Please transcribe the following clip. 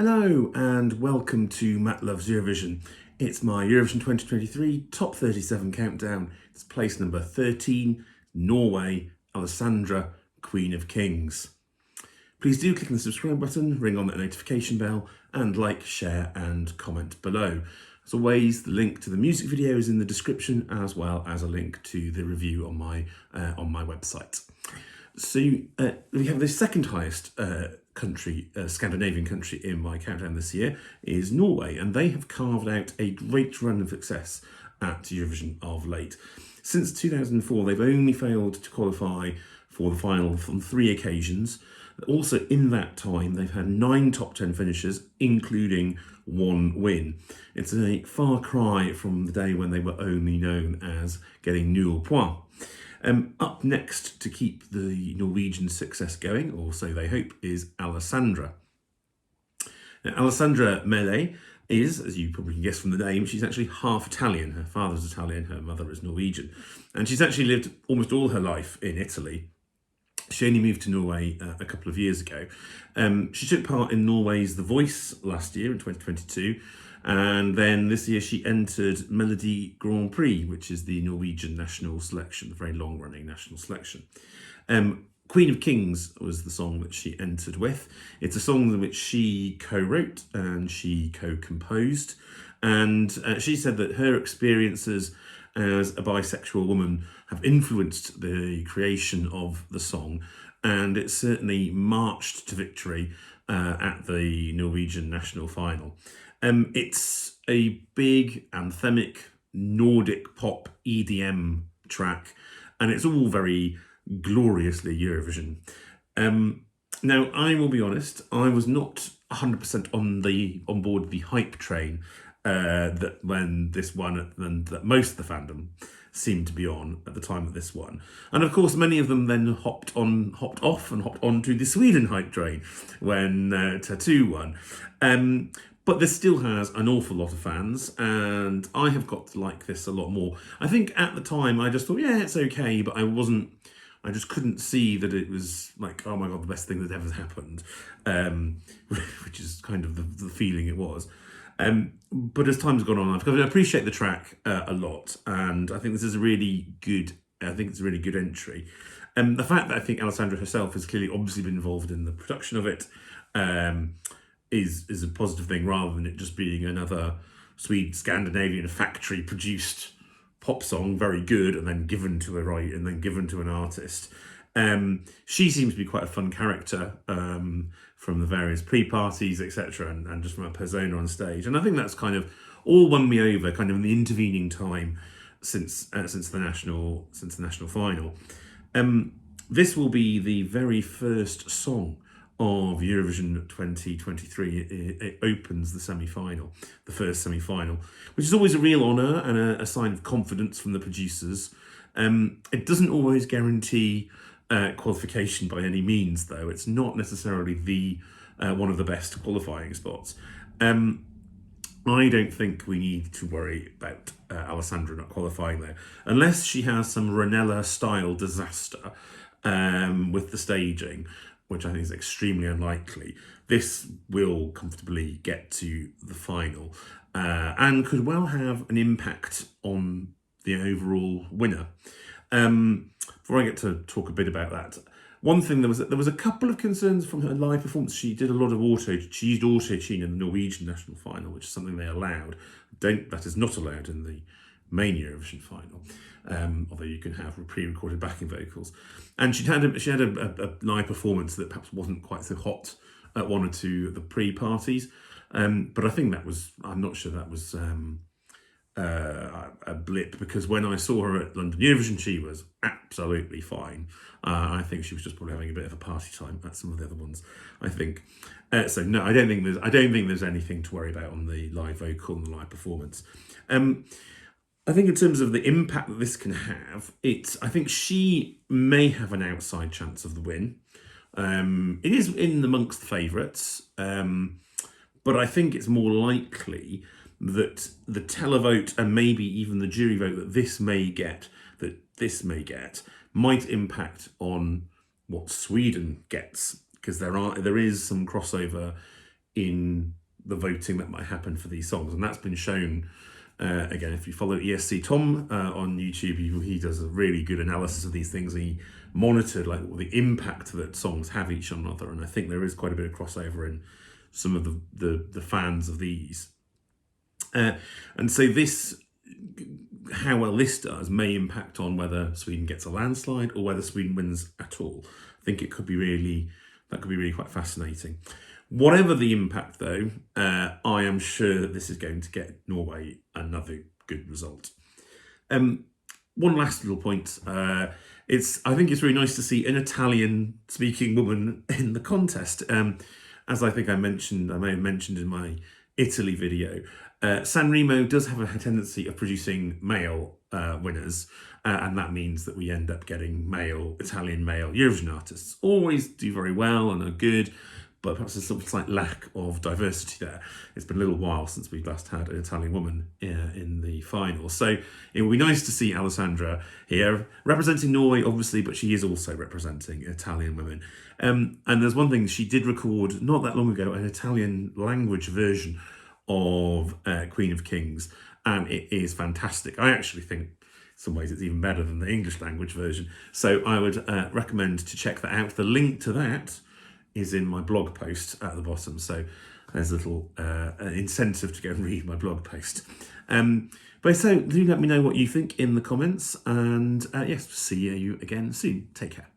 Hello and welcome to Matt Loves Eurovision. It's my Eurovision 2023 Top 37 countdown. It's place number 13, Norway, Alessandra, Queen of Kings. Please do click on the subscribe button, ring on that notification bell, and like, share and comment below. As always, the link to the music video is in the description, as well as a link to the review on my website. So we have the second highest Scandinavian country in my countdown this year is Norway, and they have carved out a great run of success at Eurovision of late. Since 2004, they've only failed to qualify for the final on 3 occasions. Also, in that time, they've had 9 top 10 finishes, including 1 win. It's a far cry from the day when they were only known as getting nul point. Up next to keep the Norwegian success going, or so they hope, is Alessandra. Now, Alessandra Mele is, as you probably can guess from the name, she's actually half Italian. Her father's Italian, her mother is Norwegian. And she's actually lived almost all her life in Italy. She only moved to Norway a couple of years ago. She took part in Norway's The Voice last year in 2022. And then this year she entered Melody Grand Prix, which is the Norwegian national selection, the very long-running national selection. Queen of Kings was the song that she entered with. It's a song which she co-wrote and she co-composed. And she said that her experiences as a bisexual woman have influenced the creation of the song, and it certainly marched to victory at the Norwegian national final. It's a big anthemic Nordic pop EDM track, and it's all very gloriously Eurovision. Now, I will be honest, I was not 100% on board the hype train that when this won, and that most of the fandom seemed to be on at the time of this one. And of course, many of them then hopped off and hopped onto the Sweden hype train when Tattoo won. But this still has an awful lot of fans, and I have got to like this a lot more. I think at the time I just thought, yeah, it's okay, but I just couldn't see that it was like, oh my God, the best thing that ever happened, which is kind of the feeling it was. But as time's gone on, I appreciate the track a lot, and I think this is a really good. I think it's a really good entry. The fact that I think Alessandra herself has clearly obviously been involved in the production of it is a positive thing, rather than it just being another Scandinavian factory produced pop song, very good, and then given to an artist. She seems to be quite a fun character from the various pre-parties, etc., and just from her persona on stage. And I think that's kind of all won me over, kind of in the intervening time since the national final. This will be the very first song of Eurovision 2023. It opens the semi-final, the first semi-final, which is always a real honour and a sign of confidence from the producers. It doesn't always guarantee qualification by any means, though. It's not necessarily the one of the best qualifying spots. I don't think we need to worry about Alessandra not qualifying there, unless she has some Ranella-style disaster with the staging, which I think is extremely unlikely. This will comfortably get to the final and could well have an impact on the overall winner. Before I get to talk a bit about that, one thing, there was a couple of concerns from her live performance. She did a lot of she used auto-tune in the Norwegian national final, which is something they allowed. That is not allowed in the main Eurovision final, although you can have pre-recorded backing vocals. And she had a live performance that perhaps wasn't quite so hot at one or two of the pre-parties, but I think I'm not sure that was a blip, because when I saw her at London Eurovision, she was absolutely fine. I think she was just probably having a bit of a party time at some of the other ones, I think. So no, I don't think there's anything to worry about on the live vocal and the live performance. I think in terms of the impact that this can have, I think she may have an outside chance of the win. It is in amongst the favourites, but I think it's more likely that the televote and maybe even the jury vote that this may get might impact on what Sweden gets, because there is some crossover in the voting that might happen for these songs, and that's been shown. Again, if you follow ESC Tom on YouTube, he does a really good analysis of these things. He monitored like the impact that songs have each on another, and I think there is quite a bit of crossover in some of the fans of these. And so this, how well this does, may impact on whether Sweden gets a landslide or whether Sweden wins at all. I think it could be really quite fascinating. Whatever the impact, though, I am sure that this is going to get Norway another good result. One last little point. I think it's really nice to see an Italian-speaking woman in the contest. As I think I may have mentioned in my Italy video, Sanremo does have a tendency of producing male winners, and that means that we end up getting Italian male Eurovision artists. Always do very well and are good, but perhaps there's some slight lack of diversity there. It's been a little while since we last had an Italian woman in the final. So it would be nice to see Alessandra here, representing Norway, obviously, but she is also representing Italian women. And there's one thing, she did record, not that long ago, an Italian language version of Queen of Kings, and it is fantastic. I actually think in some ways it's even better than the English language version. So I would recommend to check that out. The link to that is in my blog post at the bottom. So there's a little incentive to go and read my blog post. But so do let me know what you think in the comments, and yes, see you again soon. Take care.